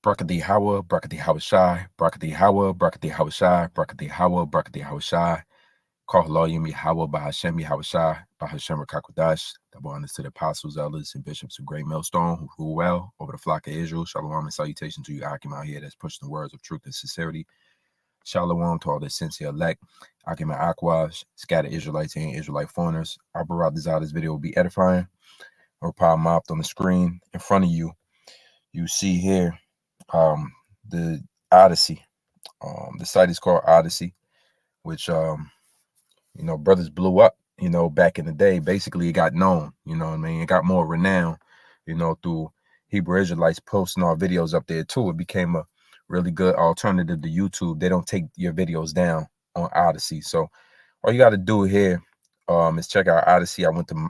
Brakati Hawa, Brakati Hawashai, Brakati Hawa, Brakati Hawashai, Brakati Hawa, Brakati Hawashai. Kahaloyim Yahweh Bahashem Yahushai, Bahashem Rakakwadash, double honors to the apostles, elders, and bishops of Great Millstone who rule well over the flock of Israel. Shalom and salutation to you, Akim out here that's pushing the words of truth and sincerity. Shalom to all the sincere elect, Akim and Akwash, scattered Israelites and Israelite foreigners. I brought this out. This video will be edifying. Or power mopped on the screen in front of you. You see here the Odyssey. The site is called Odyssey, which you know, brothers blew up, you know, back in the day. Basically, it got known, you know what I mean? It got more renown, you know, through Hebrew Israelites posting our videos up there too. It became a really good alternative to YouTube. They don't take your videos down on Odyssey. So all you got to do here is check out Odyssey. I went to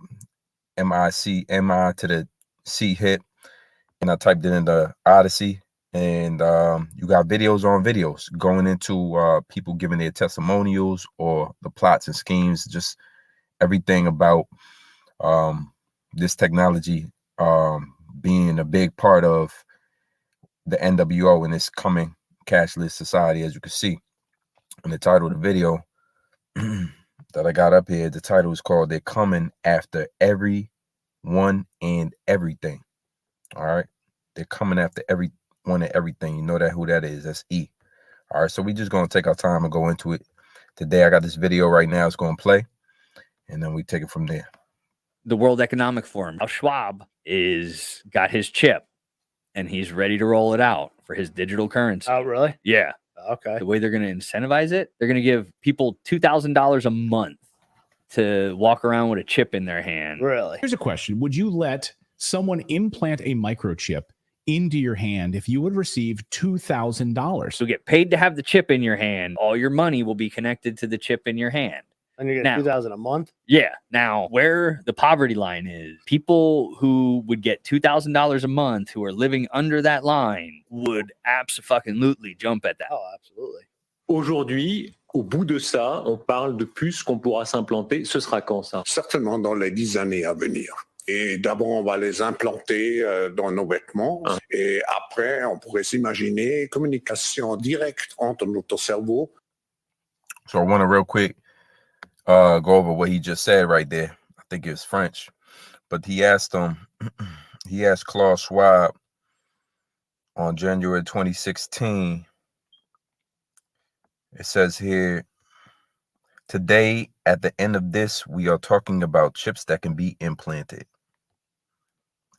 M-I to the C hit, and I typed it in the Odyssey. And you got videos on videos going into people giving their testimonials or the plots and schemes, just everything about this technology being a big part of the NWO in this coming cashless society. As you can see in the title of the video that I got up here, the title is called "They're Coming After Everyone and Everything." All right, they're coming after everyone and everything. You know that who that is? That's E. All right, so we just gonna take our time and go into it. Today I got this video right now. It's gonna play, and then we take it from there. The World Economic Forum. Schwab got his chip, and he's ready to roll it out for his digital currency. Oh, really? Yeah. Okay. The way they're going to incentivize it, they're going to give people $2,000 a month to walk around with a chip in their hand. Really? Here's a question. Would you let someone implant a microchip into your hand if you would receive $2,000? You'll get paid to have the chip in your hand. All your money will be connected to the chip in your hand. And you're getting $2,000 a month? Yeah. Now, where the poverty line is, people who would get $2,000 a month who are living under that line would absolutely jump at that. Oh, absolutely. Aujourd'hui, au bout de ça, on parle de plus qu'on pourra s'implanter. Ce sera quand ça? Certainement dans les 10 années à venir. Et d'abord, on va les implanter dans nos vêtements. Et après, on pourrait s'imaginer communication directe entre notre cerveau. So I want to real quick go over what he just said right there. I think it's French, but he asked Klaus Schwab on January 2016. It says here, today at the end of this, we are talking about chips that can be implanted.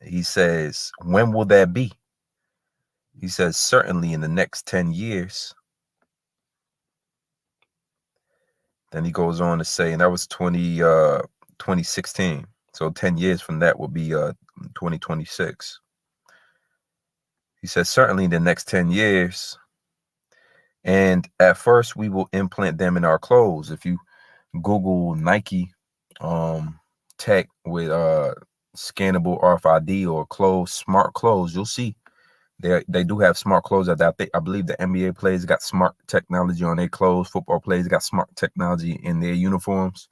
He says, when will that be? He says, certainly in the next 10 years. Then he goes on to say, and that was 2016. So 10 years from that will be 2026. He says, certainly in the next 10 years. And at first, we will implant them in our clothes. If you Google Nike tech with scannable RFID or clothes, smart clothes, you'll see they do have smart clothes. I believe the NBA players got smart technology on their clothes. Football players got smart technology in their uniforms,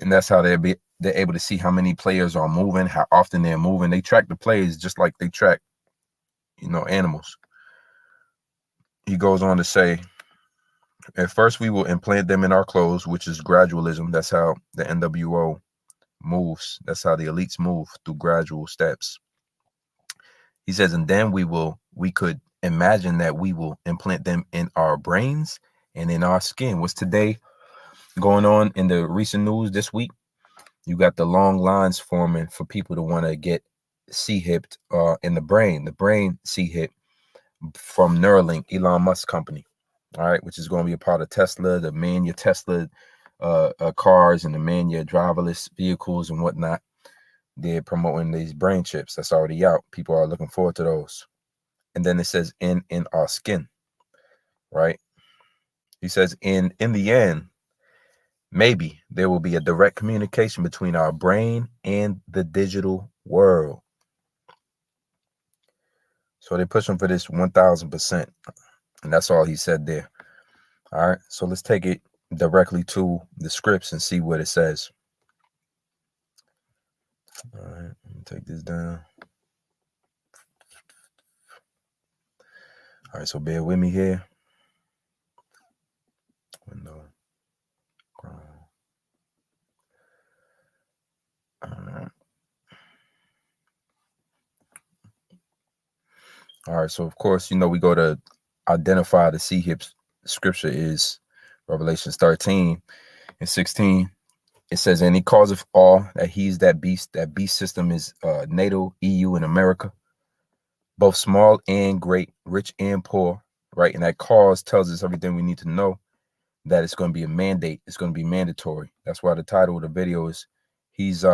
and that's how they're able to see how many players are moving, how often they're moving. They track the players just like they track, you know, animals. He goes on to say, at first we will implant them in our clothes, which is gradualism. That's how the NWO moves. That's how the elites move, through gradual steps. He says, and then we could imagine that we will implant them in our brains and in our skin. What's today going on in the recent news this week? You got the long lines forming for people to want to get C-hipped in the brain C-hip from Neuralink, Elon Musk company. All right, which is going to be a part of Tesla, the Mania Tesla cars and the Mania driverless vehicles and whatnot. They're promoting these brain chips that's already out. People are looking forward to those. And then it says in our skin, right? He says in the end, maybe there will be a direct communication between our brain and the digital world. So they're pushing for this 1000%. And that's all he said there. All right, so let's take it directly to the scripts and see what it says. All right, let me take this down. All right, so bear with me here. Window. All right, so of course, we go to identify the CHIP scripture is Revelations 13 and 16. It says, and he calls of all that he's that beast system is NATO, EU, and America, both small and great, rich and poor, right? And that cause tells us everything we need to know, that it's going to be a mandate. It's going to be mandatory. That's why the title of the video is he's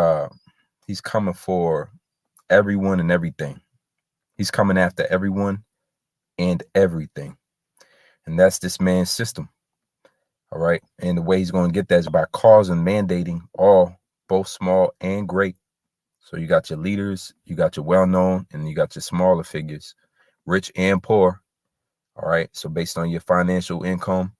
coming for everyone and everything. He's coming after everyone and everything. And that's this man's system. All right. And the way he's going to get that is by causing, mandating all, both small and great. So you got your leaders, you got your well-known, and you got your smaller figures, rich and poor. All right. So based on your financial income,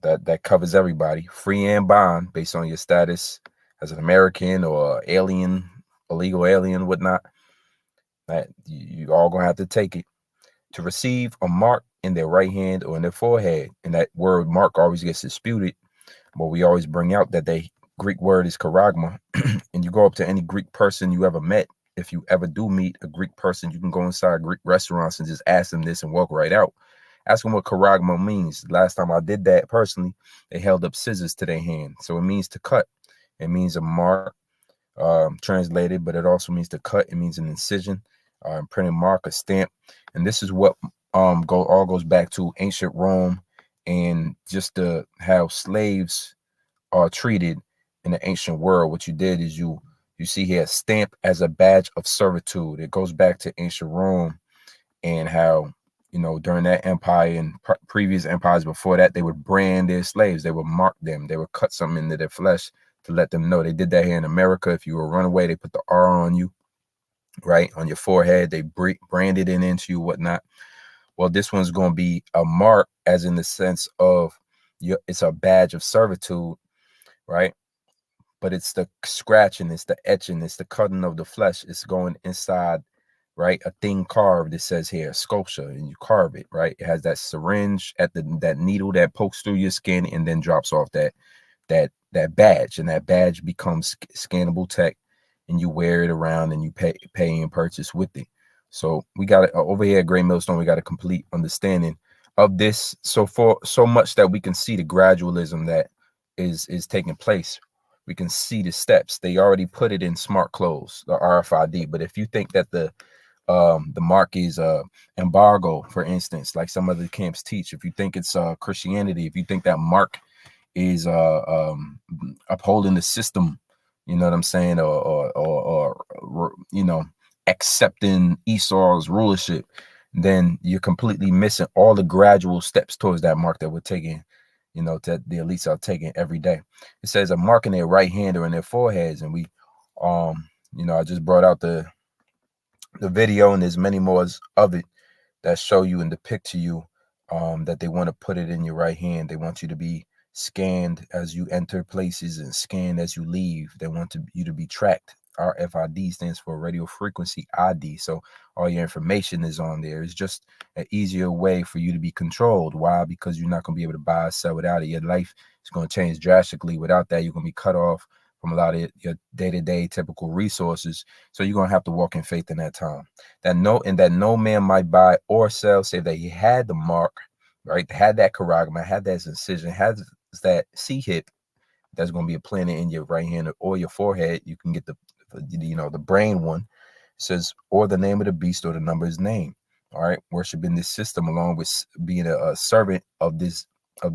that covers everybody, free and bond, based on your status as an American or alien, illegal alien, whatnot. That you all gonna have to take it. To receive a mark in their right hand or in their forehead, and that word mark always gets disputed, but we always bring out that the Greek word is charagma. And you go up to any Greek person you ever met, if you ever do meet a Greek person, you can go inside Greek restaurants and just ask them this and walk right out. Ask them what charagma means. Last time I did that personally, they held up scissors to their hand. So it means to cut. It means a mark, translated, but it also means to cut. It means an incision, printed mark, a stamp. And this is what all goes back to ancient Rome, and just how slaves are treated in the ancient world. What you did is you see here a stamp as a badge of servitude. It goes back to ancient Rome, and how during that empire and previous empires before that, they would brand their slaves. They would mark them. They would cut something into their flesh to let them know. They did that here in America. If you were a runaway, they put the R on you, right, on your forehead. They branded it into you, whatnot. Well, this one's going to be a mark, as in the sense of it's a badge of servitude, right? But it's the scratching, it's the etching, it's the cutting of the flesh. It's going inside, right? A thing carved, it says here, sculpture, and you carve it, right? It has that syringe at that needle that pokes through your skin and then drops off that badge, and that badge becomes scannable tech, and you wear it around and you pay and purchase with it. So we got over here at Great Millstone, we got a complete understanding of this, so much that we can see the gradualism that is taking place. We can see the steps. They already put it in smart clothes, the RFID. But if you think that the mark is embargo, for instance, like some other camps teach, if you think it's Christianity, if you think that mark is upholding the system, you know what I'm saying, or accepting Esau's rulership, then you're completely missing all the gradual steps towards that mark that we're taking, that the elites are taking every day. It says a mark in their right hand or in their foreheads, and we I just brought out the video, and there's many more of it that show you and depict to you that they want to put it in your right hand. They want you to be scanned as you enter places and scanned as you leave. They want you to be tracked. RFID stands for radio frequency ID. So all your information is on there. It's just an easier way for you to be controlled. Why? Because you're not going to be able to buy or sell without it. Your life is going to change drastically. Without that, you're going to be cut off from a lot of your day-to-day typical resources. So you're going to have to walk in faith in that time. That no man might buy or sell, save that he had the mark, right? Had that charagma, had that incision, has that C-hip that's going to be implanted in your right hand or your forehead. You can get the brain one. It says, or the name of the beast or the number of his name. All right, worshiping this system along with being a servant of this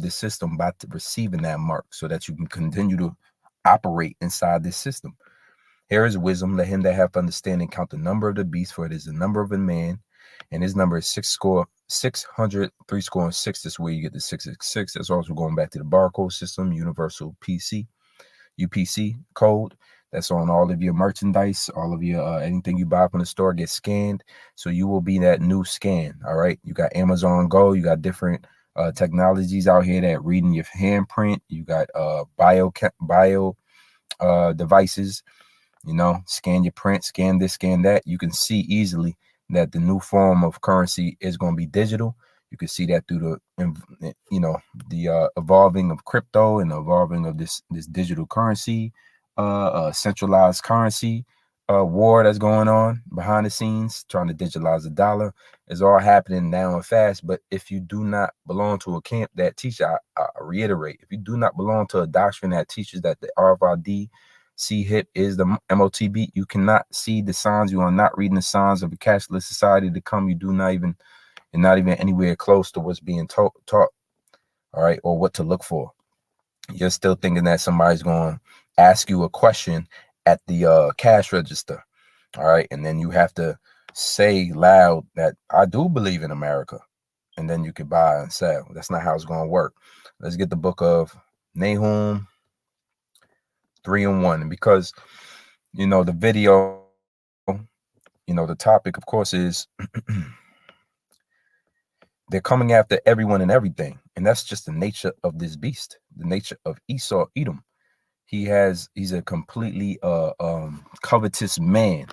system by receiving that mark, so that you can continue to operate inside this system. Here is wisdom. Let him that hath understanding count the number of the beast, for it is the number of a man, and his number is 600, 306. That's where you get the 666. That's also going back to the barcode system, universal UPC code. That's on all of your merchandise, all of your anything you buy from the store gets scanned. So you will be that new scan. All right. You got Amazon Go. You got different technologies out here that reading your handprint. You got bio devices. Scan your print, scan this, scan that. You can see easily that the new form of currency is going to be digital. You can see that through the, the evolving of crypto and the evolving of this digital currency, centralized currency war that's going on behind the scenes, trying to digitalize the dollar. Is all happening now and fast. But if you do not belong to a camp that teaches, I reiterate, if you do not belong to a doctrine that teaches that the RFID CHIP is the MOTB, you cannot see the signs. You are not reading the signs of a cashless society to come. You do not even, and not even anywhere close to what's being taught, all right, or what to look for. You're still thinking that somebody's going to ask you a question at the cash register, all right, and then you have to say loud that I do believe in America, and then you can buy and sell. That's not how it's going to work. Let's get the book of Nahum 3:1, and because the video, the topic, of course, is they're coming after everyone and everything, and that's just the nature of this beast, the nature of Esau, Edom. He's a completely covetous man,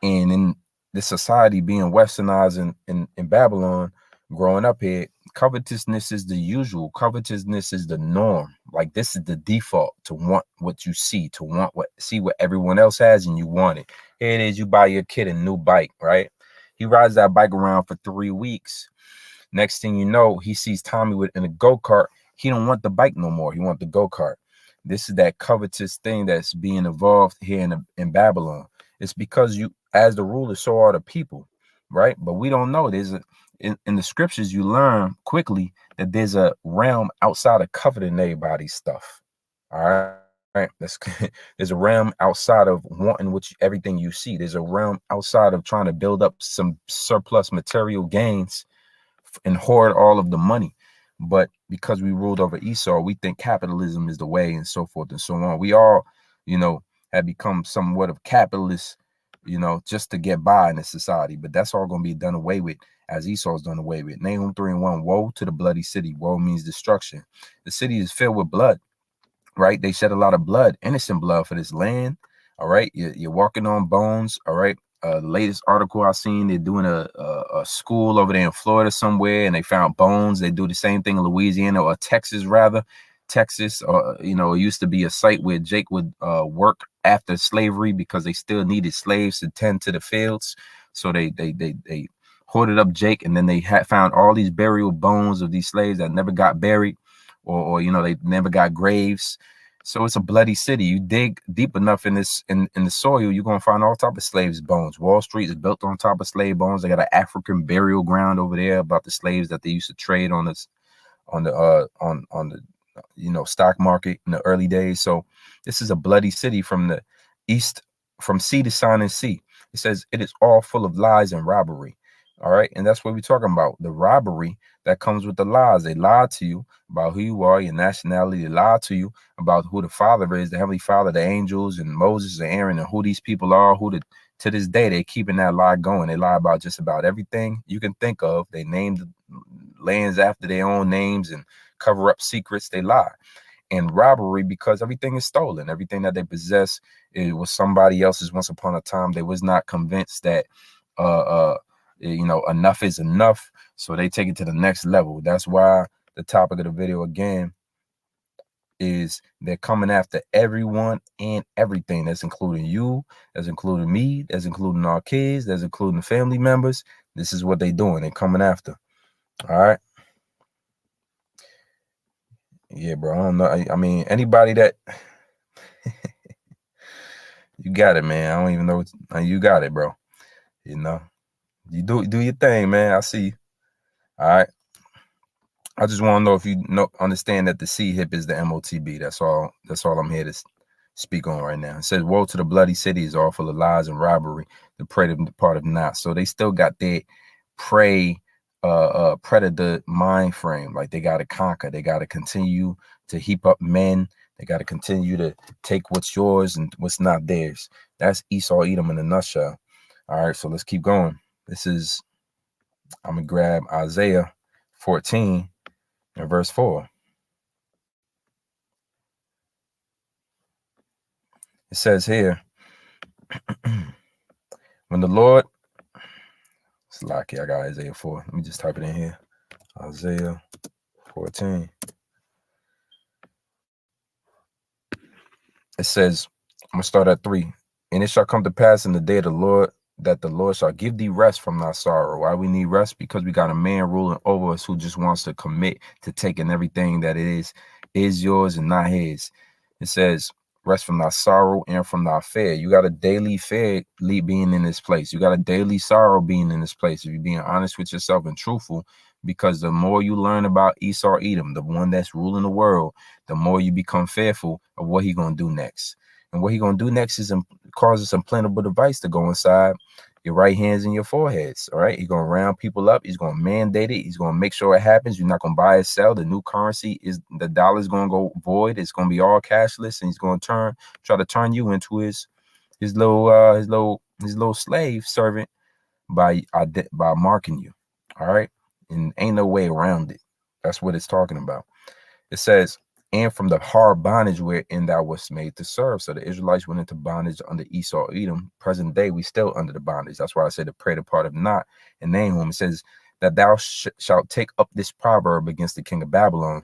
and in this society being westernized in Babylon, growing up here, covetousness is the usual. Covetousness is the norm. Like, this is the default, to want what you see, to see what everyone else has, and you want it. Here it is, you buy your kid a new bike, right? He rides that bike around for 3 weeks. Next thing you know, he sees Tommy in a go-kart. He don't want the bike no more. He want the go-kart. This is that covetous thing that's being evolved here in Babylon. It's because you, as the ruler, so are the people, right? But we don't know. In the scriptures, you learn quickly that there's a realm outside of coveting everybody's stuff. All right. There's a realm outside of wanting everything you see. There's a realm outside of trying to build up some surplus material gains and hoard all of the money. But because we ruled over Esau, we think capitalism is the way, and so forth and so on. We all, have become somewhat of capitalists, just to get by in this society. But that's all going to be done away with, as Esau's done away with. Nahum 3:1, woe to the bloody city. Woe means destruction. The city is filled with blood, right? They shed a lot of blood, innocent blood, for this land. All right. You're walking on bones. All right. The latest article I seen, they're doing a school over there in Florida somewhere, and they found bones. They do the same thing in Louisiana, or Texas rather. Texas, it used to be a site where Jake would work after slavery, because they still needed slaves to tend to the fields. So they hoarded up Jake, and then they found all these burial bones of these slaves that never got buried, or they never got graves. So it's a bloody city. You dig deep enough in the soil, you're gonna find all type of slaves' bones. Wall Street is built on top of slave bones. They got an African burial ground over there about the slaves that they used to trade on the stock market in the early days. So this is a bloody city from the east, from sea to shining sea. It says it is all full of lies and robbery. All right. And that's what we're talking about. The robbery that comes with the lies. They lie to you about who you are, your nationality. They lie to you about who the Father is, the Heavenly Father, the angels, and Moses and Aaron, and who these people are, to this day, they're keeping that lie going. They lie about just about everything you can think of. They name the lands after their own names and cover up secrets. They lie. And robbery, because everything is stolen. Everything that they possess, it was somebody else's once upon a time. They was not convinced that enough is enough, so they take it to the next level. That's why the topic of the video again is they're coming after everyone and everything. That's including you, that's including me, that's including our kids, that's including family members. This is what they're doing. They're coming after. All right. Yeah, bro. I don't know. I mean, anybody that you got it, man. I don't even know. You got it, bro. You do your thing, man. I see. All right. I just want to know if you understand that the CHIP is the MOTB. That's all I'm here to speak on right now. It says, woe to the bloody city is all full of lies and robbery, the prey of the part of not. So they still got their prey predator mind frame. Like, they got to conquer. They got to continue to heap up men. They got to continue to take what's yours and what's not theirs. That's Esau Edom in a nutshell. All right, so let's keep going. I'm going to grab Isaiah 14 and verse 4. It says here, when the Lord It's lucky I got Isaiah 4. Let me just type it in here. Isaiah 14. It says, I'm going to start at 3. And it shall come to pass in the day of the Lord that the Lord shall give thee rest from thy sorrow. Why we need rest? Because we got a man ruling over us who just wants to commit to taking everything that it is yours and not his. It says, rest from thy sorrow and from thy fear. You got a daily fear being in this place. You got a daily sorrow being in this place. If you're being honest with yourself and truthful, because the more you learn about Esau Edom, the one that's ruling the world, the more you become fearful of what he's going to do next. And what he's going to do next is causes some implantable device to go inside your right hands and your foreheads. All right. He's going to round people up. He's going to mandate it. He's going to make sure it happens. You're not going to buy or sell. The new currency is the dollar is going to go void. It's going to be all cashless. And he's going to try to turn you into his little slave servant by marking you. All right. And ain't no way around it. That's what it's talking about. It says, and from the hard bondage wherein thou wast made to serve. So the Israelites went into bondage under Esau Edom. Present day, we still under the bondage. That's why I said to pray the part of not and Nahum. It says that thou shalt take up this proverb against the king of Babylon.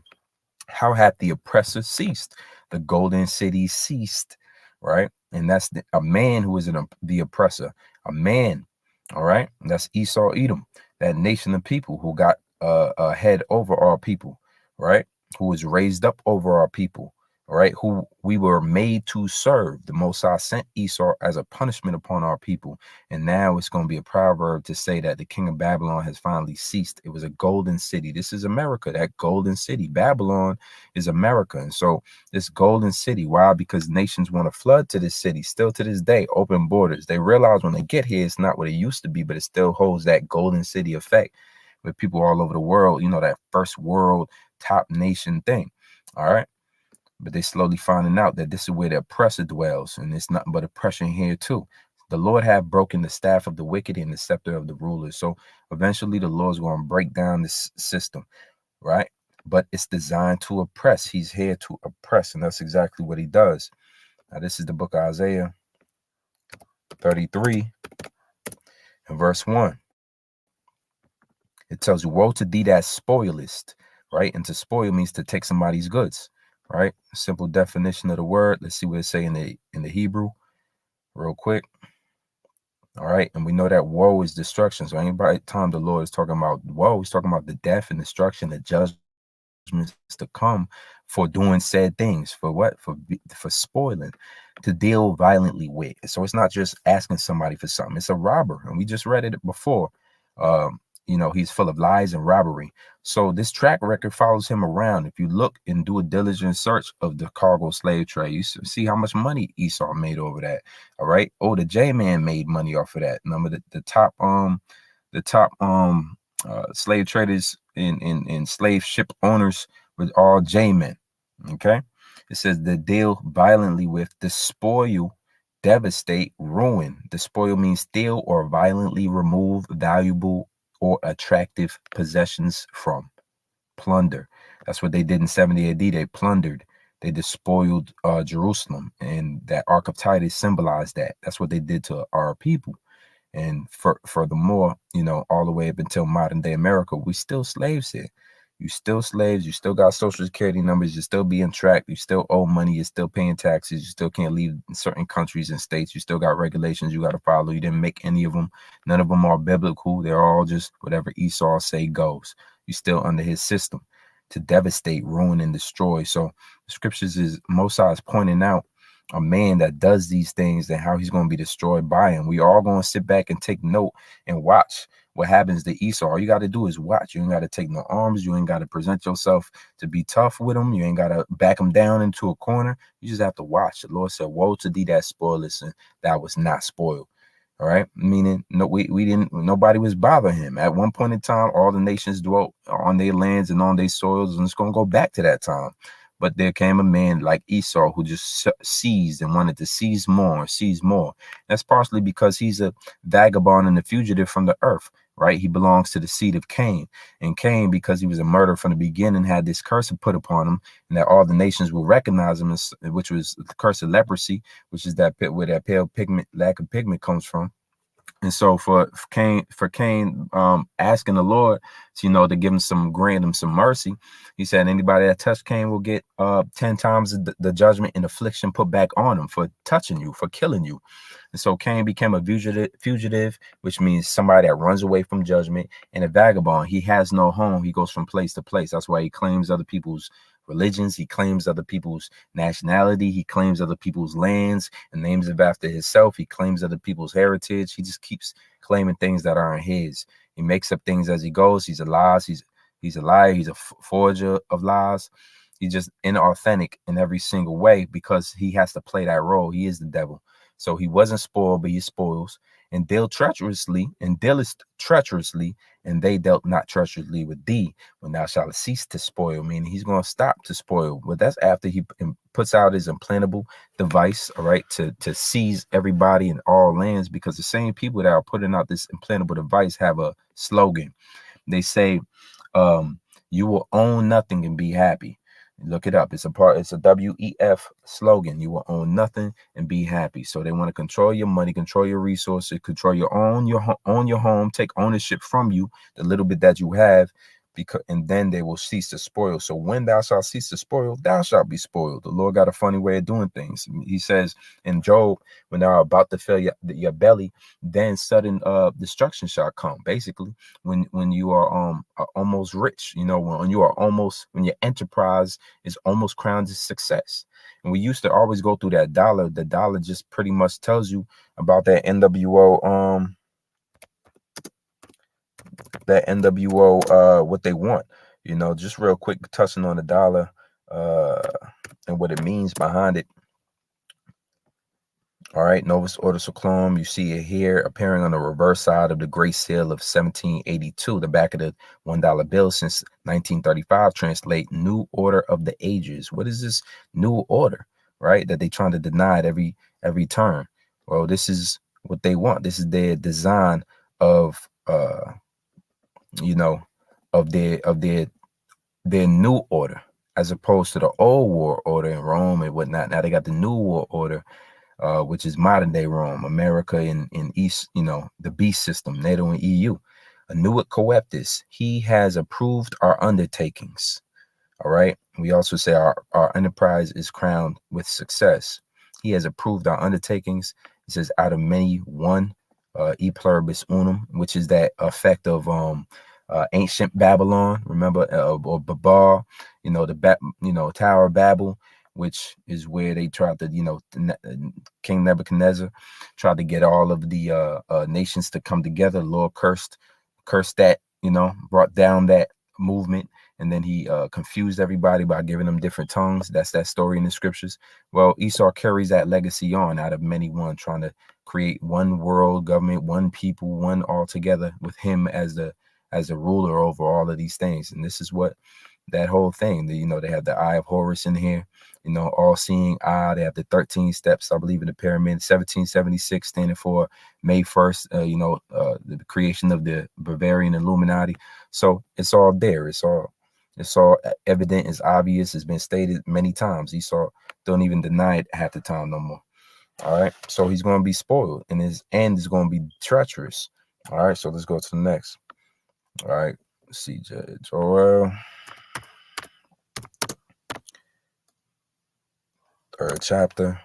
How hath the oppressor ceased? The golden city ceased, right? And that's a man who is the oppressor, a man, all right? And that's Esau Edom, that nation of people who got a head over our people, right? Who was raised up over our people, right? Who we were made to serve. The Most High sent Esau as a punishment upon our people. And now it's going to be a proverb to say that the king of Babylon has finally ceased. It was a golden city. This is America, that golden city. Babylon is America. And so this golden city, why? Because nations want to flood to this city. Still to this day, open borders. They realize when they get here, it's not what it used to be, but it still holds that golden city effect with people all over the world, you know, that first world top nation thing. All right. But they slowly finding out that this is where the oppressor dwells, and it's nothing but oppression here too. The Lord have broken the staff of the wicked and the scepter of the rulers. So eventually the Lord's going to break down this system, right? But it's designed to oppress. He's here to oppress, and that's exactly what he does. Now this is the book of Isaiah 33 and verse 1. It tells you, woe to thee that spoilest, right? And to spoil means to take somebody's goods, right? Simple definition of the word. Let's see what it say in the Hebrew real quick. All right. And we know that woe is destruction. So anybody time the Lord is talking about woe, he's talking about the death and destruction, the judgments to come for doing said things. For what? For spoiling, to deal violently with. So it's not just asking somebody for something. It's a robber. And we just read it before. You know, he's full of lies and robbery. So this track record follows him around. If you look and do a diligent search of the cargo slave trade, you see how much money Esau made over that. All right. Oh, the J-Man made money off of that. Number the top slave traders and slave ship owners were all J-Men. Okay. It says the deal violently with, despoil, devastate, ruin. Despoil means steal or violently remove valuable or attractive possessions from. Plunder. That's what they did in 70 AD. They plundered. They despoiled Jerusalem, and that Ark of Titus symbolized that. That's what they did to our people. And furthermore, you know, all the way up until modern day America, we still slaves here. You still slaves. You still got social security numbers. You're still being tracked. You still owe money. You're still paying taxes. You still can't leave certain countries and states. You still got regulations you got to follow. You didn't make any of them. None of them are biblical. They're all just whatever Esau say goes. You're still under his system to devastate, ruin, and destroy. So the scriptures is Mosiah is pointing out a man that does these things and how he's going to be destroyed by him. We all going to sit back and take note and watch what happens to Esau. All you got to do is watch. You ain't got to take no arms. You ain't got to present yourself to be tough with him. You ain't got to back him down into a corner. You just have to watch. The Lord said, woe to thee that spoilest, and that was not spoiled. All right. Meaning nobody was bothering him. At one point in time, all the nations dwelt on their lands and on their soils, and it's going to go back to that time. But there came a man like Esau who just seized and wanted to seize more. That's partially because he's a vagabond and a fugitive from the earth, right? He belongs to the seed of Cain. And Cain, because he was a murderer from the beginning, had this curse put upon him, and that all the nations will recognize him, which was the curse of leprosy, which is that where that pale pigment, lack of pigment comes from. And so for Cain, asking the Lord, to give him grant him some mercy, he said, anybody that touched Cain will get 10 times the judgment and affliction put back on him for touching you, for killing you. And so Cain became a fugitive, which means somebody that runs away from judgment, and a vagabond. He has no home. He goes from place to place. That's why he claims other people's religions. He claims other people's nationality. He claims other people's lands and names them after himself. He claims other people's heritage. He just keeps claiming things that aren't his. He makes up things as he goes. He's a liar. He's a liar. He's a forger of lies. He's just inauthentic in every single way because he has to play that role. He is the devil. So he wasn't spoiled, but he spoils, and dealeth treacherously, and they dealt not treacherously with thee when thou shalt cease to spoil. Meaning he's going to stop to spoil. But that's after he puts out his implantable device, all right, to seize everybody in all lands, because the same people that are putting out this implantable device have a slogan. They say, you will own nothing and be happy. Look it up. It's a WEF slogan. You will own nothing and be happy. So they want to control your money, control your resources, control your home, take ownership from you, the little bit that you have, and then they will cease to spoil. So when thou shalt cease to spoil, thou shalt be spoiled. The Lord got a funny way of doing things. He says in Job, when thou art about to fill your belly, then sudden destruction shall come. Basically, when you are almost rich, when your enterprise is almost crowned as success. And we used to always go through that dollar. The dollar just pretty much tells you about that NWO what they want, just real quick, touching on the dollar and what it means behind it. All right, Novus Ordo Seclorum, you see it here appearing on the reverse side of the Great Seal of 1782, the back of the $1 bill since 1935, translate New Order of the Ages. What is this new order, right, that they trying to deny at every turn? Well, this is what they want. This is their design of their new order, as opposed to the old war order in Rome and whatnot. Now they got the new war order, which is modern day Rome, America in East, the beast system, NATO and EU. Anuit coeptis, he has approved our undertakings. All right. We also say our enterprise is crowned with success. He has approved our undertakings. It says out of many one, e pluribus unum, which is that effect of ancient Babylon, remember, or Babel, Tower of Babel, which is where they tried to, King Nebuchadnezzar tried to get all of the nations to come together. Lord cursed that, brought down that movement, and then he confused everybody by giving them different tongues. That's that story in the scriptures. Well, Esau carries that legacy on out of many one, trying to create one world government, one people, one all together, with him as the ruler over all of these things. And this is what that whole thing, they have the Eye of Horus in here, all-seeing eye. They have the 13 steps, I believe, in the pyramid. 1776 standing for May 1st, the creation of the Bavarian Illuminati. So it's all there. It's all evident. It's obvious. It's been stated many times. Esau don't even deny it half the time no more. All right. So he's going to be spoiled, and his end is going to be treacherous. All right. So let's go to the next. All right. Let's see, Joel. Third chapter.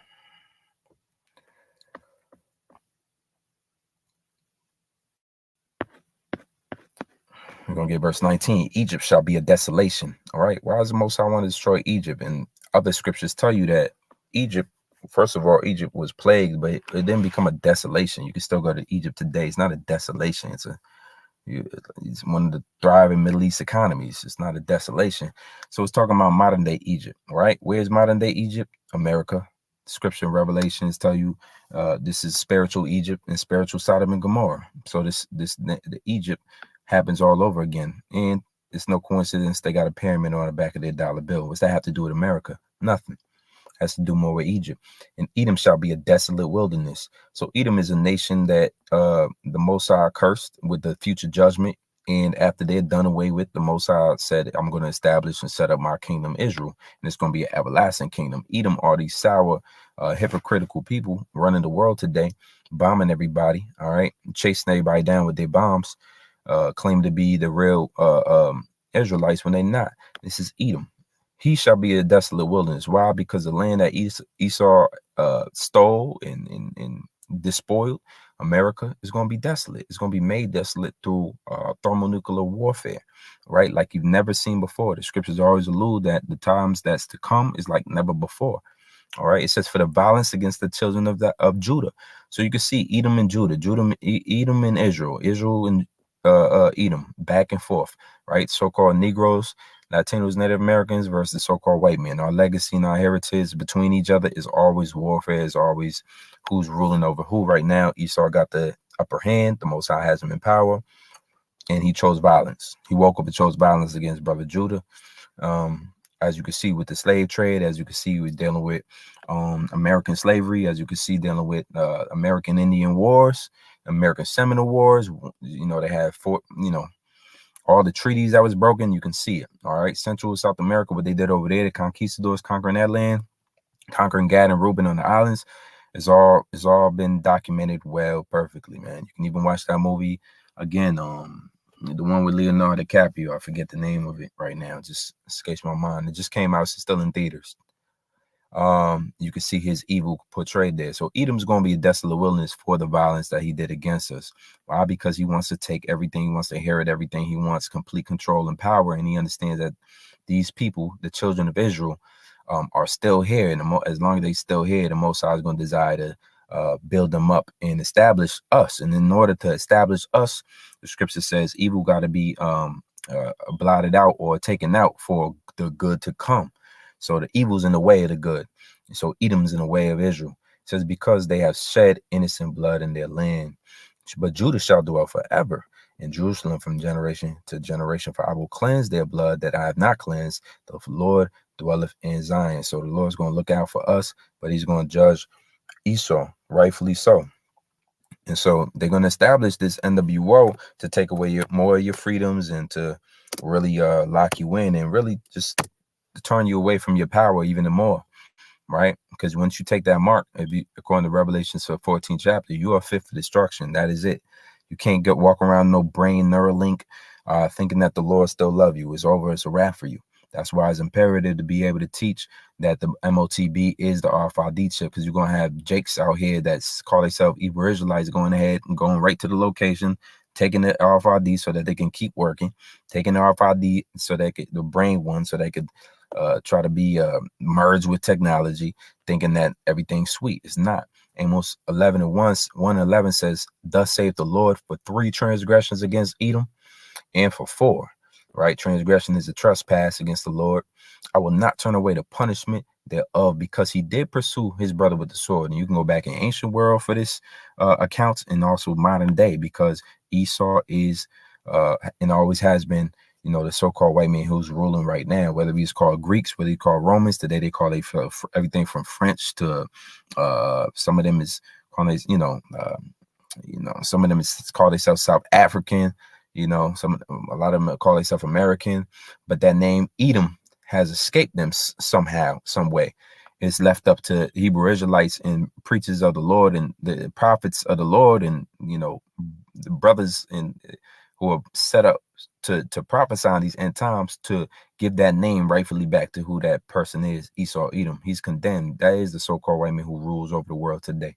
We're going to get verse 19. Egypt shall be a desolation. All right. Why does the Most High want to destroy Egypt? And other scriptures tell you that Egypt, first of all, Egypt was plagued, but it didn't become a desolation. You can still go to Egypt today. It's not a desolation. It's one of the thriving Middle East economies. It's not a desolation. So it's talking about modern day Egypt, right? Where's modern day Egypt? America. Scripture and Revelations tell you this is spiritual Egypt and spiritual Sodom and Gomorrah. So the Egypt happens all over again. And it's no coincidence they got a pyramid on the back of their dollar bill. What's that have to do with America? Nothing. Has to do more with Egypt. And Edom shall be a desolate wilderness. So Edom is a nation that the Most High cursed with the future judgment And after they're done away with, the Most High said, I'm going to establish and set up my kingdom, Israel. And it's going to be an everlasting kingdom. Edom are these sour, hypocritical people running the world today, bombing everybody, all right, chasing everybody down with their bombs, claim to be the real Israelites when they're not. This is Edom. He shall be a desolate wilderness. Why? Because the land that Esau stole and despoiled, America is going to be desolate. It's going to be made desolate through thermonuclear warfare, right? Like you've never seen before. The scriptures always allude that the times that's to come is like never before. All right. It says for the violence against the children of Judah. So you can see Edom and Judah, Edom and Israel and Edom, back and forth, right? So-called Negroes, Latinos, Native Americans versus so-called white men. Our legacy and our heritage between each other is always warfare, is always who's ruling over who. Right now, Esau got the upper hand. The Most High has him in power, and he chose violence. He woke up and chose violence against brother Judah. As you can see with the slave trade, as you can see with dealing with American slavery, as you can see dealing with American Indian Wars, American Seminole Wars. You know, they had all the treaties that was broken. You can see it. All right. Central and South America, what they did over there, the conquistadors conquering that land, conquering Gad and Reuben on the islands, it's all been documented well, perfectly, man. You can even watch that movie again. The one with Leonardo DiCaprio. I forget the name of it right now. It just escapes my mind. It just came out. It's still in theaters. You can see his evil portrayed there. So Edom's going to be a desolate wilderness for the violence that he did against us. Why? Because he wants to take everything. He wants to inherit everything. He wants complete control and power. And he understands that these people, the children of Israel, are still here. And as long as they're still here, the Most High is going to desire to build them up and establish us. And in order to establish us, the scripture says evil got to be blotted out or taken out for the good to come. So the evil's in the way of the good. So Edom's in the way of Israel. It says, because they have shed innocent blood in their land. But Judah shall dwell forever in Jerusalem from generation to generation. For I will cleanse their blood that I have not cleansed. The Lord dwelleth in Zion. So the Lord's going to look out for us, but he's going to judge Esau, rightfully so. And so they're going to establish this NWO to take away more of your freedoms and to really lock you in and really just to turn you away from your power even more, right? Because once you take that mark, according to Revelations 14th chapter, you are fit for destruction. That is it. You can't walk around no brain Neuralink thinking that the Lord still love you. It's over. It's a wrap for you. That's why it's imperative to be able to teach that the MOTB is the RFID chip, because you're going to have jakes out here that call themselves Hebrew Israelites going ahead and going right to the location, taking the RFID so that they can keep working, taking the RFID so they could, the brain one, so they could try to be merged with technology, thinking that everything's sweet. It's not. Amos 1:11 says, thus saith the Lord, for 3 transgressions against Edom, and for 4, right? Transgression is a trespass against the Lord. I will not turn away the punishment thereof, because he did pursue his brother with the sword. And you can go back in ancient world for this accounts, and also modern day, because Esau is and always has been, you know, the so-called white man who's ruling right now, whether he's called Greeks, whether he's called Romans. Today they call everything from French to some of them is called, some of them is call themselves South African. You know, a lot of them call themselves American, but that name Edom has escaped them somehow, some way. It's left up to Hebrew Israelites and preachers of the Lord and the prophets of the Lord, and you know, the brothers who are set up to prophesy in these end times to give that name rightfully back to who that person is. Esau, Edom. He's condemned. That is the so-called white man who rules over the world today.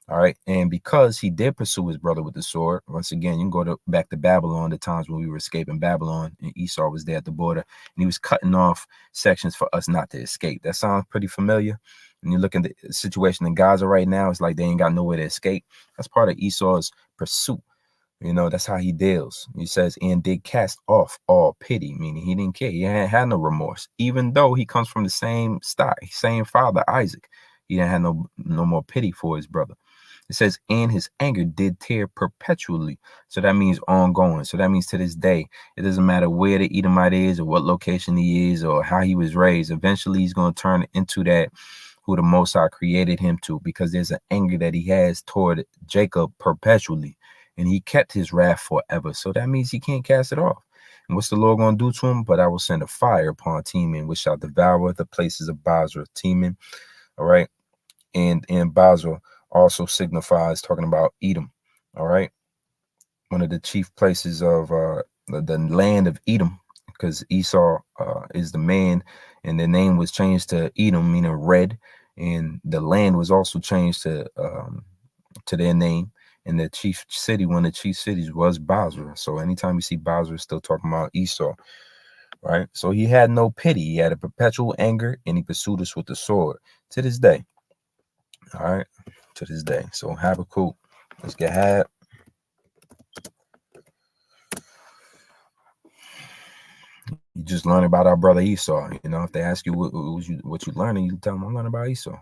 All right. And because he did pursue his brother with the sword, once again, you can go back to Babylon, the times when we were escaping Babylon, and Esau was there at the border, and he was cutting off sections for us not to escape. That sounds pretty familiar. When you look at the situation in Gaza right now, it's like they ain't got nowhere to escape. That's part of Esau's pursuit. You know, that's how he deals. He says, and did cast off all pity, meaning he didn't care. He hadn't had no remorse, even though he comes from the same stock, same father, Isaac. He didn't have no more pity for his brother. It says, and his anger did tear perpetually. So that means ongoing. So that means to this day, it doesn't matter where the Edomite is or what location he is or how he was raised. Eventually, he's going to turn into that who the Most High created him to, because there's an anger that he has toward Jacob perpetually. and he kept his wrath forever. So that means he can't cast it off. And what's the Lord going to do to him? But I will send a fire upon Teman, which shall devour the places of Basra. Teman, all right? And Basra also signifies talking about Edom, all right? One of the chief places of the land of Edom, because Esau is the man, and the name was changed to Edom, meaning red, and the land was also changed to their name. And the chief city, one of the chief cities, was Basra. So anytime you see Basra, still talking about Esau, right? So he had no pity. He had a perpetual anger, and he pursued us with the sword to this day. All right, to this day. So Habakkuk, let's get Hab. You just learn about our brother Esau. You know, if they ask you what you learning, you tell them I'm learning about Esau.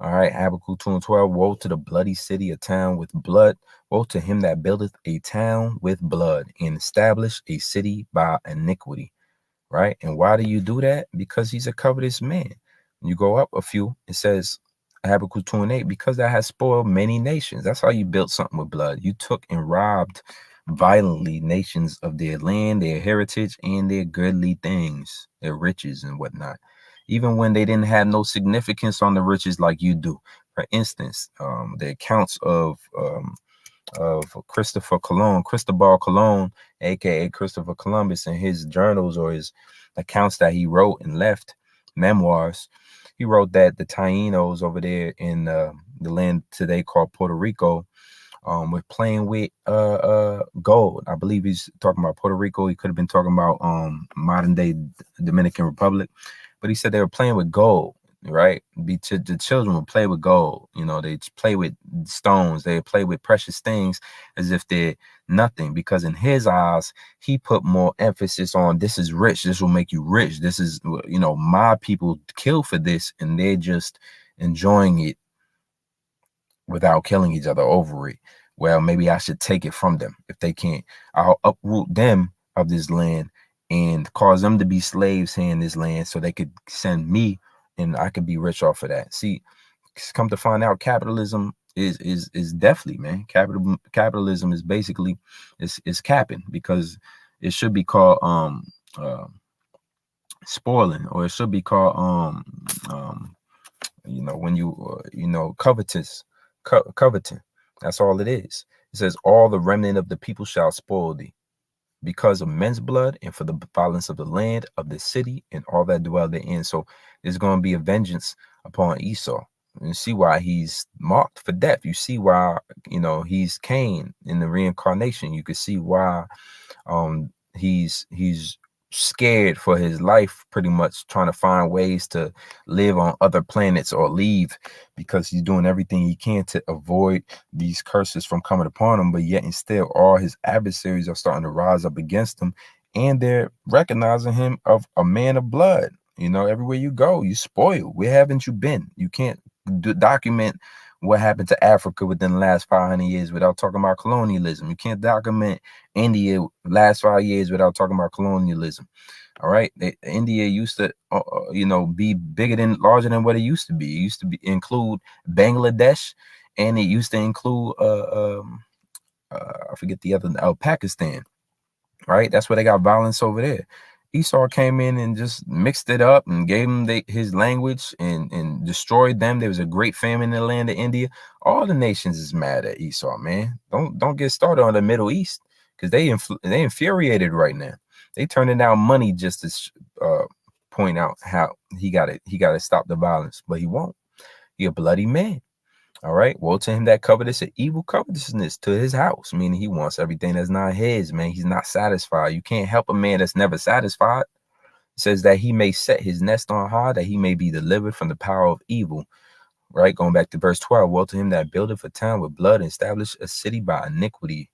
All right, Habakkuk 2:12. Woe to the bloody city, a town with blood. Woe to him that buildeth a town with blood and establish a city by iniquity. Right? And why do you do that? Because he's a covetous man. When you go up a few, it says Habakkuk 2:8, because that has spoiled many nations. That's how you built something with blood. You took and robbed violently nations of their land, their heritage, and their goodly things, their riches and whatnot, even when they didn't have no significance on the riches like you do. For instance, the accounts of Cristobal Colon, aka Christopher Columbus, and his journals or his accounts that he wrote and left, memoirs. He wrote that the Tainos over there in the land today called Puerto Rico were playing with gold. I believe he's talking about Puerto Rico. He could have been talking about modern day Dominican Republic, but he said they were playing with gold. Right, the children would play with gold. You know, they play with stones. They play with precious things as if they're nothing. Because in his eyes, he put more emphasis on this is rich. This will make you rich. This is, you know, my people kill for this, and they're just enjoying it without killing each other over it. Well, maybe I should take it from them if they can't. I'll uproot them of this land and cause them to be slaves here in this land, so they could send me. And I could be rich off of that. See, come to find out, capitalism is definitely, man. Capitalism is basically is capping, because it should be called spoiling, or it should be called you know, when you you know, coveting. That's all it is. It says all the remnant of the people shall spoil thee, because of men's blood, and for the violence of the land, of the city, and all that dwell therein. So there's going to be a vengeance upon Esau. And you see why he's marked for death. You see why, you know, he's Cain in the reincarnation. You can see why he's scared for his life, pretty much trying to find ways to live on other planets or leave, because he's doing everything he can to avoid these curses from coming upon him. But yet and still, all his adversaries are starting to rise up against him, and they're recognizing him of a man of blood. You know, everywhere you go, you spoil. Where haven't you been? You can't document what happened to Africa within the last 500 years without talking about colonialism. You can't document India last 5 years without talking about colonialism. All right, India used to, you know, be larger than what it used to be. It used to include Bangladesh, and it used to include I forget the other, Pakistan. Right, that's where they got violence over there. Esau came in and just mixed it up and gave them his language and destroyed them. There was a great famine in the land of India. All the nations is mad at Esau, man. Don't get started on the Middle East, because they infuriated right now. They turning down money just to point out how he got to stop the violence, but he won't. He a bloody man. All right. Woe to him that covetous an evil covetousness to his house, meaning he wants everything that's not his, man. He's not satisfied. You can't help a man that's never satisfied. It says that he may set his nest on high, that he may be delivered from the power of evil. Right. Going back to verse 12. Woe to him that buildeth a town with blood and establish a city by iniquity.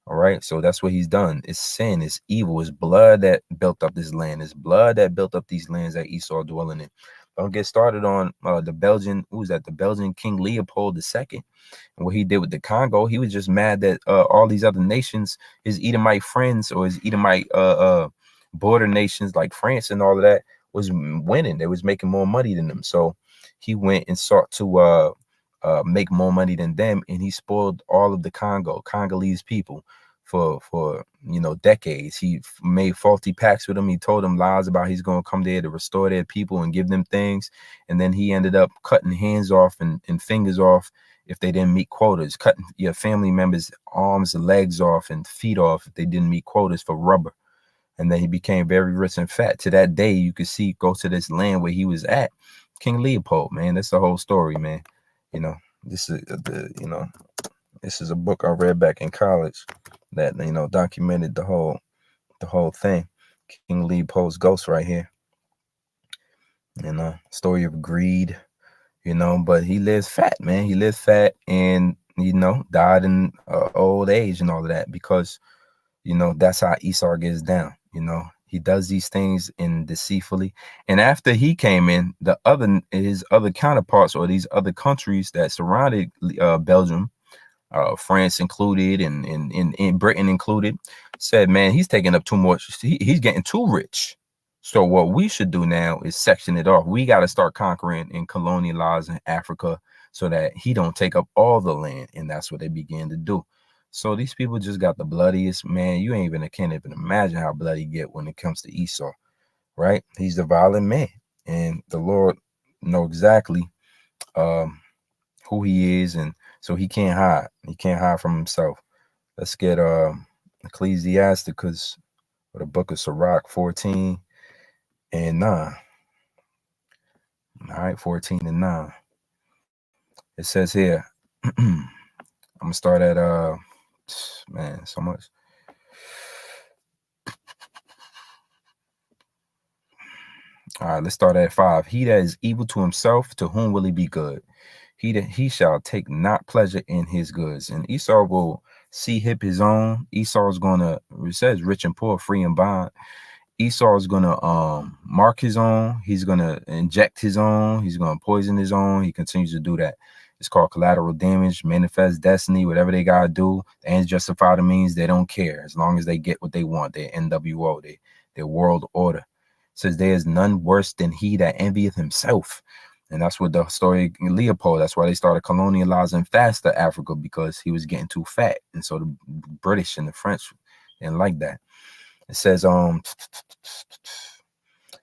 All right. So that's what he's done. It's sin. It's evil. It's blood that built up this land. It's blood that built up these lands that Esau dwelling in. Don't get started on the Belgian, the Belgian King Leopold II, and what he did with the Congo. He was just mad that all these other nations, his Edomite friends or his Edomite border nations like France and all of that, was winning. They was making more money than them. So he went and sought to make more money than them, and he spoiled all of the Congolese people for decades. He made faulty pacts with them. He told them lies about he's going to come there to restore their people and give them things, and then he ended up cutting hands off and fingers off if they didn't meet quotas, cutting your family members' arms and legs off and feet off if they didn't meet quotas for rubber. And then he became very rich and fat. To that day, you could see, go to this land where he was at, King Leopold, man. That's the whole story, man. This is a book I read back in college that documented the whole thing. King Leopold's ghost right here. Story of greed. But he lives fat, man. He lived fat and died in old age and all of that, because that's how Esau gets down. He does these things in deceitfully. And after he came in, his other counterparts, or these other countries that surrounded Belgium, France included, and Britain included, said, man, he's taking up too much. He's getting too rich. So what we should do now is section it off. We got to start conquering and colonializing Africa so that he don't take up all the land. And that's what they began to do. So these people just got the bloodiest, man. You can't even imagine how bloody get when it comes to Esau, right? He's the violent man, and the Lord know exactly who he is, and so he can't hide. He can't hide from himself. Let's get Ecclesiasticus, or the book of Sirach 14 and 9. All right, 14 and 9. It says here, I'm gonna start at man, so much. All right, let's start at 5. He that is evil to himself, to whom will he be good? He shall take not pleasure in his goods. And Esau will see his own. Esau's gonna, it says rich and poor, free and bond. Esau is gonna mark his own. He's gonna inject his own. He's gonna poison his own. He continues to do that. It's called collateral damage, manifest destiny, whatever they gotta do. The ends justify the means. They don't care as long as they get what they want. Their NWO, their world order. It says there is none worse than he that envieth himself. And that's what the story of Leopold. That's why they started colonializing faster Africa, because he was getting too fat. And so the British and the French didn't like that. It says,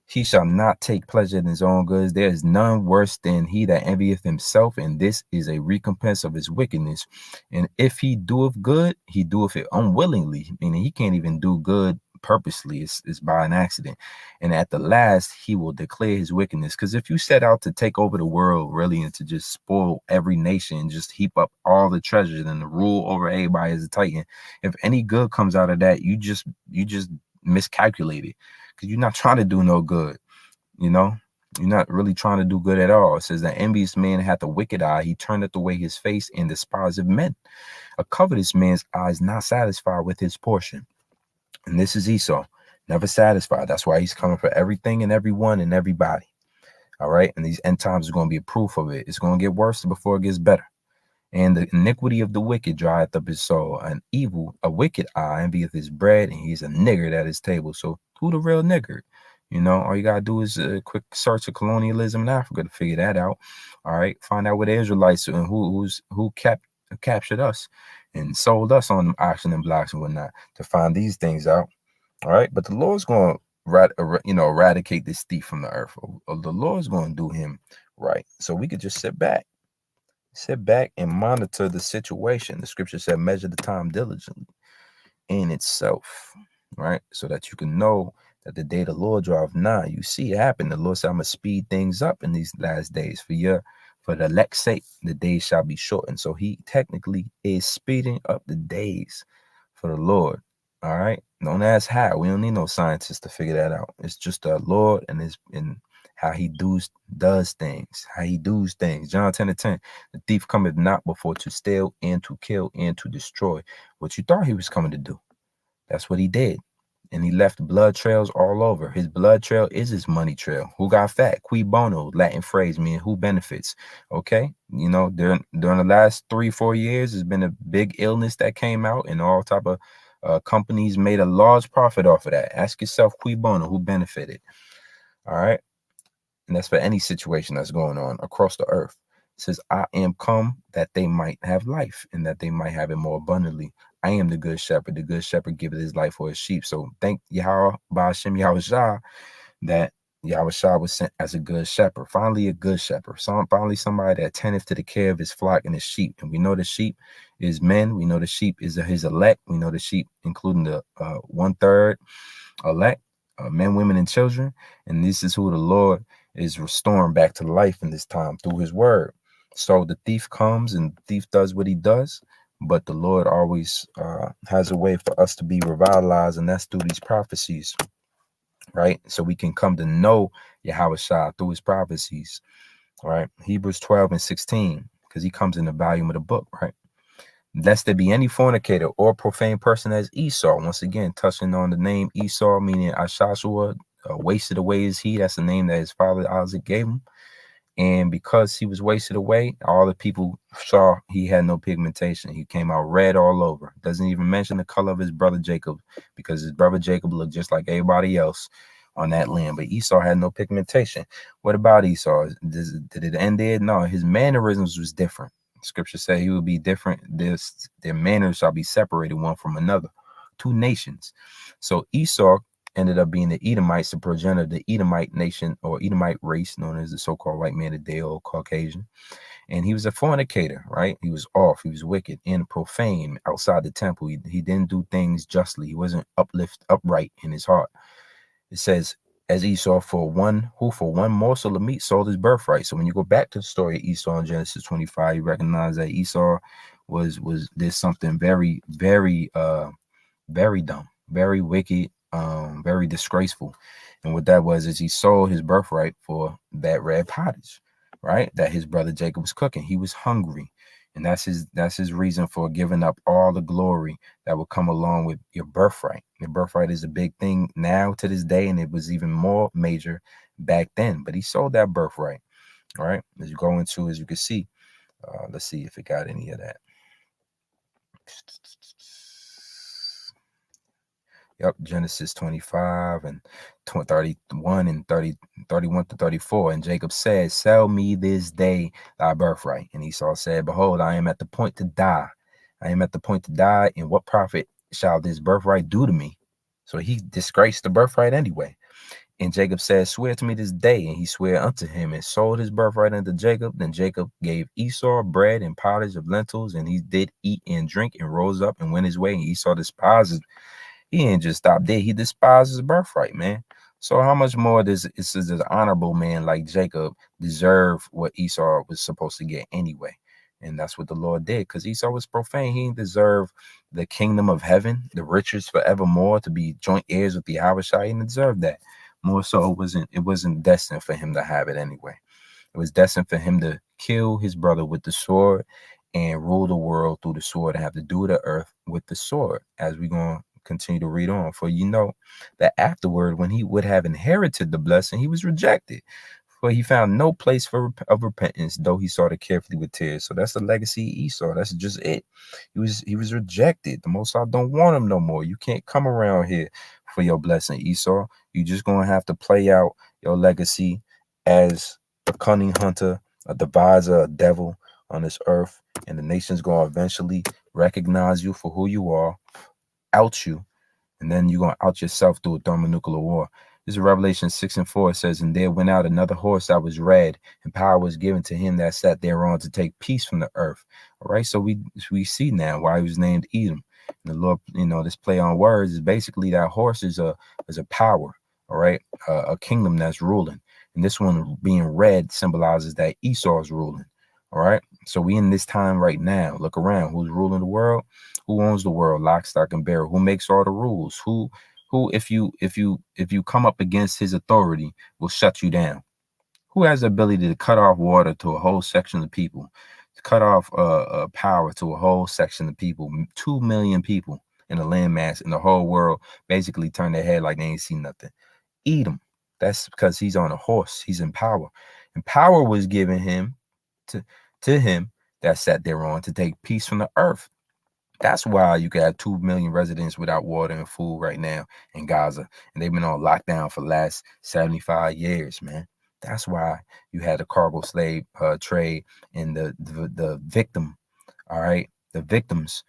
he shall not take pleasure in his own goods. There is none worse than he that envieth himself, and this is a recompense of his wickedness. And if he doeth good, he doeth it unwillingly, meaning he can't even do good purposely. It's by an accident. And at the last, he will declare his wickedness. Because if you set out to take over the world, really, and to just spoil every nation and just heap up all the treasures and to rule over everybody as a titan, if any good comes out of that, you just miscalculated, because you're not trying to do no good. You're not really trying to do good at all. It says the envious man hath a wicked eye. He turneth away his face and despiseth men. A covetous man's eye is not satisfied with his portion. And this is Esau, never satisfied. That's why he's coming for everything and everyone and everybody. All right. And these end times are going to be a proof of it. It's going to get worse before it gets better. And the iniquity of the wicked drieth up his soul. A wicked eye envieth his bread, and he's a niggard at his table. So who the real niggard? All you got to do is a quick search of colonialism in Africa to figure that out. All right. Find out where the Israelites and who captured us and sold us on auction and blocks and whatnot, to find these things out. All right. But the Lord's going to eradicate this thief from the earth. The Lord's going to do him right. So we could just sit back and monitor the situation. The scripture said, measure the time diligently in itself, right? So that you can know that the day the Lord draweth nigh. You see it happen. The Lord said, I'm going to speed things up in these last days for the elect's sake. The days shall be shortened. So he technically is speeding up the days for the Lord. All right. Don't ask how. We don't need no scientists to figure that out. It's just the Lord and how he does things, John 10:10, the thief cometh not before to steal and to kill and to destroy. What you thought he was coming to do, that's what he did. And he left blood trails all over. His blood trail is his money trail. Who got fat? Qui bono, Latin phrase, meaning who benefits. Okay. During the last 3-4 years, there's been a big illness that came out, and all type of companies made a large profit off of that. Ask yourself, qui bono, who benefited? All right. And that's for any situation that's going on across the earth. It says, I am come that they might have life and that they might have it more abundantly. I am the good shepherd. The good shepherd giveth his life for his sheep. So thank Yahweh, Ba'ashem Yahweh Shah, that Yahweh Shah was sent as a good shepherd. Finally, a good shepherd. Finally, somebody that attendeth to the care of his flock and his sheep. And we know the sheep is men. We know the sheep is his elect. We know the sheep, including the 1/3 elect, men, women, and children. And this is who the Lord is restoring back to life in this time through his word. So the thief comes and the thief does what he does, but the Lord always has a way for us to be revitalized, and that's through these prophecies, right? So we can come to know Yahweh Shah through his prophecies, right? Hebrews 12:16, because he comes in the volume of the book, right? Lest there be any fornicator or profane person as Esau. Once again, touching on the name Esau, meaning Ashashua, wasted away is he. That's the name that his father Isaac gave him. And because he was wasted away, all the people saw he had no pigmentation. He came out red all over. Doesn't even mention the color of his brother Jacob, because his brother Jacob looked just like everybody else on that land. But Esau had no pigmentation. What about Esau? Did it end there? No, his mannerisms was different. Scripture said he would be different. Their manners shall be separated one from another. Two nations. So Esau ended up being the Edomites, the progenitor of the Edomite nation or Edomite race, known as the so-called white man today, or Caucasian. And he was a fornicator, right? He was off, he was wicked and profane outside the temple. He didn't do things justly. He wasn't upright in his heart. It says, as Esau for one morsel of meat sold his birthright. So when you go back to the story of Esau in Genesis 25, you recognize that Esau did something very, very very dumb, very wicked, very disgraceful. And what that was is he sold his birthright for that red pottage, right? That his brother Jacob was cooking. He was hungry. And that's his reason for giving up all the glory that will come along with your birthright. Your birthright is a big thing now to this day, and it was even more major back then. But he sold that birthright, right? As you go into, as you can see, let's see if it got any of that. Yep, Genesis 25 and 31 and 31 to 34. And Jacob said, sell me this day thy birthright. And Esau said, behold, I am at the point to die. I am at the point to die. And what profit shall this birthright do to me? So he disgraced the birthright anyway. And Jacob said, swear to me this day. And he swore unto him and sold his birthright unto Jacob. Then Jacob gave Esau bread and pottage of lentils. And he did eat and drink and rose up and went his way. And Esau despised. He ain't just stopped there. He despises his birthright, man. So how much more does this honorable man like Jacob deserve what Esau was supposed to get anyway? And that's what the Lord did, because Esau was profane. He didn't deserve the kingdom of heaven, the riches forevermore, to be joint heirs with the Yahweh Shai. He didn't deserve that. More so, it wasn't destined for him to have it anyway. It was destined for him to kill his brother with the sword and rule the world through the sword and have to do the earth with the sword, as we're going to continue to read on. For you know that afterward, when he would have inherited the blessing, he was rejected, for he found no place of repentance, though he sought it carefully with tears. So that's the legacy of Esau. That's just it. He was rejected. The Most High don't want him no more. You can't come around here for your blessing, Esau. You just gonna have to play out your legacy as a cunning hunter, a deviser, a devil on this earth, and the nation's gonna eventually recognize you for who you are, out you, and then you're going to out yourself through a thermonuclear war. This is Revelation 6:4. It says, and there went out another horse that was red, and power was given to him that sat thereon to take peace from the earth. All right, so we see now why he was named Edom. And the Lord, this play on words is basically that horse is a power, all right, a kingdom that's ruling. And this one being red symbolizes that Esau's ruling. All right, so we in this time right now. Look around. Who's ruling the world? Who owns the world? Lock, stock, and barrel. Who makes all the rules? Who if you come up against his authority, will shut you down? Who has the ability to cut off water to a whole section of people, to cut off power to a whole section of people? 2 million people in a landmass in the whole world basically turn their head like they ain't seen nothing. Edom. That's because he's on a horse. He's in power, and power was given him to him that sat thereon to take peace from the earth. That's why you got 2 million residents without water and food right now in Gaza, and they've been on lockdown for the last 75 years, man. That's why you had the cargo slave trade and the victim. All right, the victims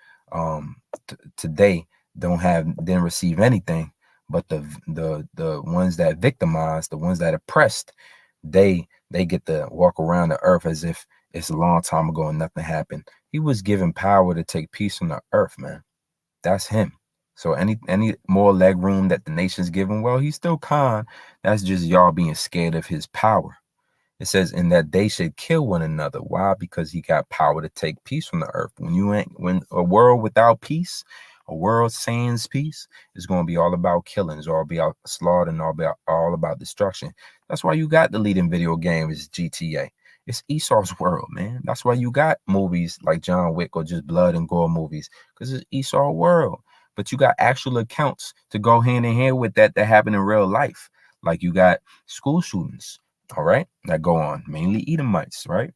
today didn't receive anything, but the ones that victimized, the ones that oppressed, they get to walk around the earth as if it's a long time ago and nothing happened. He was given power to take peace on the earth, man. That's him. So any more leg room that the nation's given, well, he's still Khan. That's just y'all being scared of his power. It says, in that they should kill one another. Why? Because he got power to take peace from the earth. When a world without peace, a world sans peace, is going to be all about killing. It's all about slaughter and all about destruction. That's why you got the leading video game is GTA. It's Esau's world, man. That's why you got movies like John Wick or just blood and gore movies, because it's Esau's world. But you got actual accounts to go hand in hand with that happen in real life. Like you got school shootings, all right, that go on, mainly Edomites, right?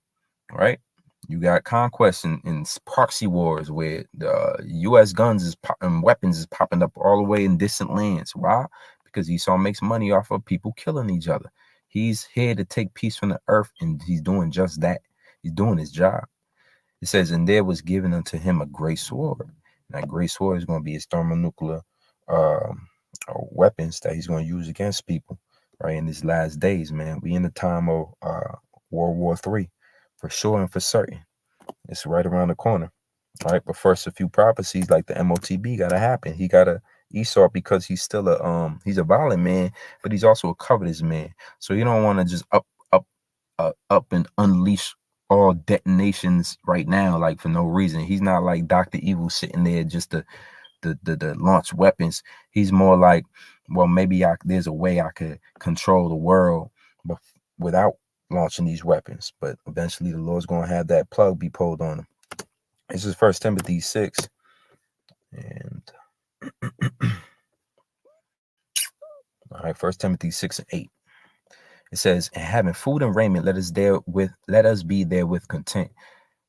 You got conquest and proxy wars where the U.S. guns and weapons is popping up all the way in distant lands. Why? Because Esau makes money off of people killing each other. He's here to take peace from the earth, and he's doing just that. He's doing his job. It says, and there was given unto him a great sword. And that great sword is going to be his thermonuclear weapons that he's going to use against people, right, in these last days, man. We in the time of World War III, for sure and for certain. It's right around the corner, right? But first, a few prophecies like the MOTB got to happen. He got to Esau, because he's still he's a violent man, but he's also a covetous man. So you don't want to just up and unleash all detonations right now, like for no reason. He's not like Dr. Evil sitting there just to launch weapons. He's more like, well, maybe there's a way I could control the world, but without launching these weapons. But eventually the Lord's going to have that plug be pulled on him. This is 1 Timothy 6. And all right, 1 Timothy 6 and 8. It says, and having food and raiment, let us be therewith content.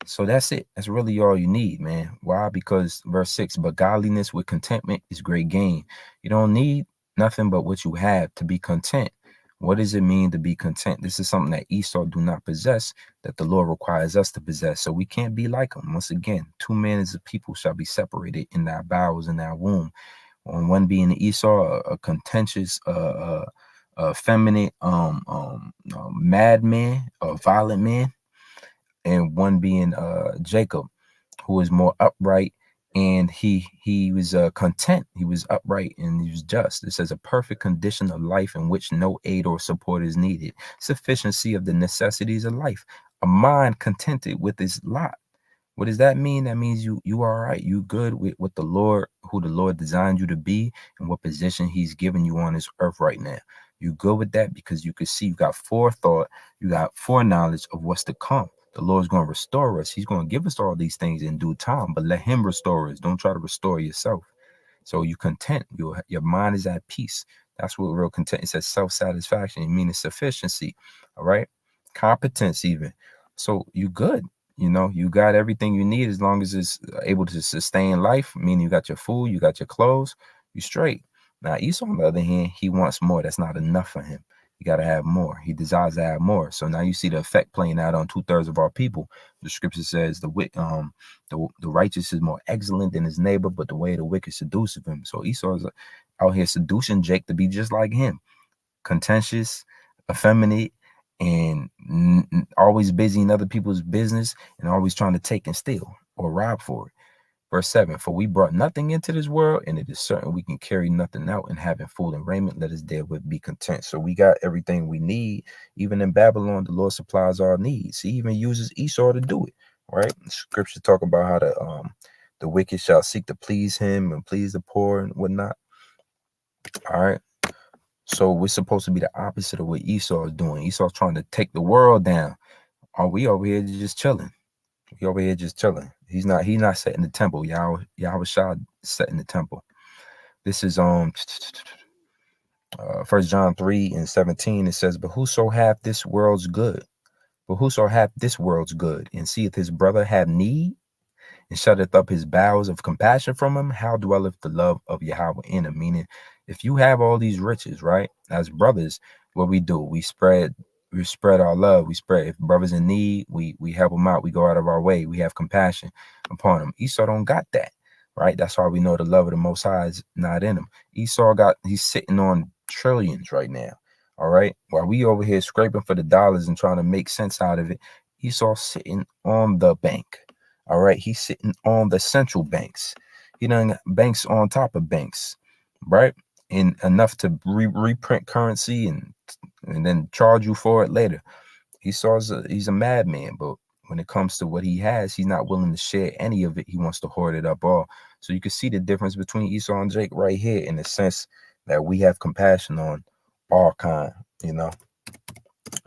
So that's it. That's really all you need, man. Why? Because verse 6, but godliness with contentment is great gain. You don't need nothing but what you have to be content. What does it mean to be content? This is something that Esau do not possess, that the Lord requires us to possess. So we can't be like him. Once again, 2 men as a people shall be separated in thy bowels and thy womb. On one being Esau, a contentious, effeminate, madman, a violent man, and one being Jacob, who is more upright, and he was content. He was upright and he was just. It says a perfect condition of life in which no aid or support is needed. Sufficiency of the necessities of life. A mind contented with its lot. What does that mean? That means you are all right. You good with what the Lord, who the Lord designed you to be, and what position he's given you on this earth right now. You good with that because you can see you got forethought, you got foreknowledge of what's to come. The Lord's going to restore us. He's going to give us all these things in due time, but let him restore us. Don't try to restore yourself. So you content. Your mind is at peace. That's what real content. It says self-satisfaction. It means sufficiency. All right. Competence even. So you good. You know, you got everything you need as long as it's able to sustain life, meaning you got your food, you got your clothes, you straight. Now, Esau, on the other hand, he wants more. That's not enough for him. You got to have more. He desires to have more. So now you see the effect playing out on 2/3 of our people. The scripture says the righteous is more excellent than his neighbor, but the way of the wicked seduceth him. So Esau is out here seducing Jake to be just like him, contentious, effeminate, and always busy in other people's business and always trying to take and steal or rob for it. Verse 7, for we brought nothing into this world, and it is certain we can carry nothing out, and having food and raiment, let us therewith be content. So we got everything we need. Even in Babylon, the Lord supplies our needs. He even uses Esau to do it, right? Scripture talk about how the wicked shall seek to please him and please the poor and whatnot. All right. So we're supposed to be the opposite of what Esau is doing. Esau's trying to take the world down. Are we over here just chilling? We over here just chilling. He's not setting the temple. Yahweh Shah setting the temple. This is 1 John 3 and 17. It says, but whoso hath this world's good, and seeth his brother have need, and shutteth up his bowels of compassion from him, how dwelleth the love of Yahweh in him? Meaning, if you have all these riches, right, as brothers, what we do, we spread spread our love. We spread, if brothers in need, we help them out. We go out of our way. We have compassion upon them. Esau don't got that, right? That's why we know the love of the Most High is not in him. Esau he's sitting on trillions right now. All right. While we over here scraping for the dollars and trying to make sense out of it, Esau's sitting on the bank. All right. He's sitting on the central banks. He done banks on top of banks, right? And enough to reprint currency and then charge you for it later. He's a madman, but when it comes to what he has, he's not willing to share any of it. He wants to hoard it up all. So you can see the difference between Esau and Jake right here, in the sense that we have compassion on all kind, you know.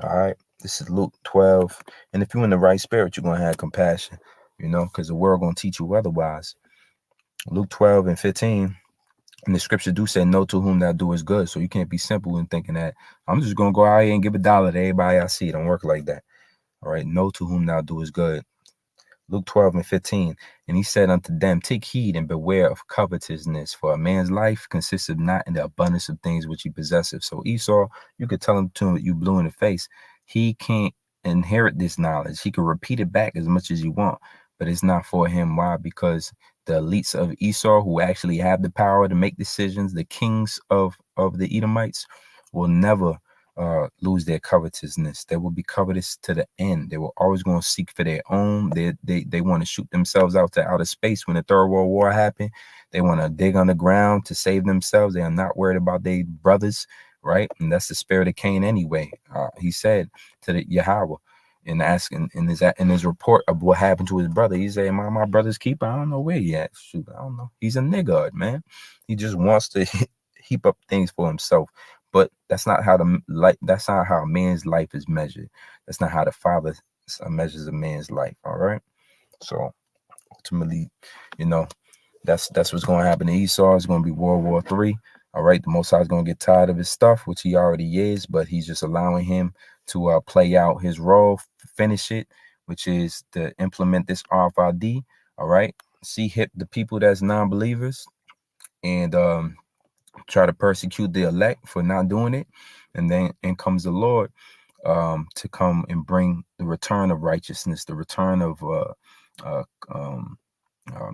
All right. This is Luke 12. And if you're in the right spirit, you're going to have compassion, you know, because the world going to teach you otherwise. Luke 12 and 15. And the scripture do say, "No to whom thou doest good." So you can't be simple in thinking that I'm just going to go out here and give $1 to everybody I see. It don't work like that. All right. "No to whom thou doest good." Luke 12 and 15. "And he said unto them, Take heed and beware of covetousness, for a man's life consisteth not in the abundance of things which he possesseth." So Esau, you could tell him to you blue in the face, he can't inherit this knowledge. He can repeat it back as much as you want, but it's not for him. Why? Because the elites of Esau, who actually have the power to make decisions, the kings of the Edomites, will never lose their covetousness. They will be covetous to the end. They were always going to seek for their own. They want to shoot themselves out to outer space. When the Third World War happened, they want to dig underground to save themselves. They are not worried about their brothers, right? And that's the spirit of Cain anyway. He said to the Yahweh, and asking in his report of what happened to his brother, he said, my brother's keeper, I don't know where he at. Shoot, I don't know. He's a nigga, man. He just wants to heap up things for himself. But that's not how that's not how a man's life is measured. That's not how the Father measures a man's life. All right. So ultimately, you know, that's what's going to happen to Esau. It's going to be World War III. All right. The Most High is going to get tired of his stuff, which he already is, but he's just allowing him to play out his role, finish it, which is to implement this RFID. All right. Hip the people that's non-believers, and try to persecute the elect for not doing it. And then in comes the Lord to come and bring the return of righteousness, the return of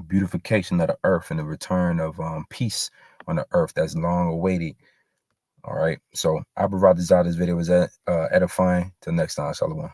beautification of the earth, and the return of peace on the earth that's long awaited. All right. So I provide this video was edifying. Till next time. Shalom.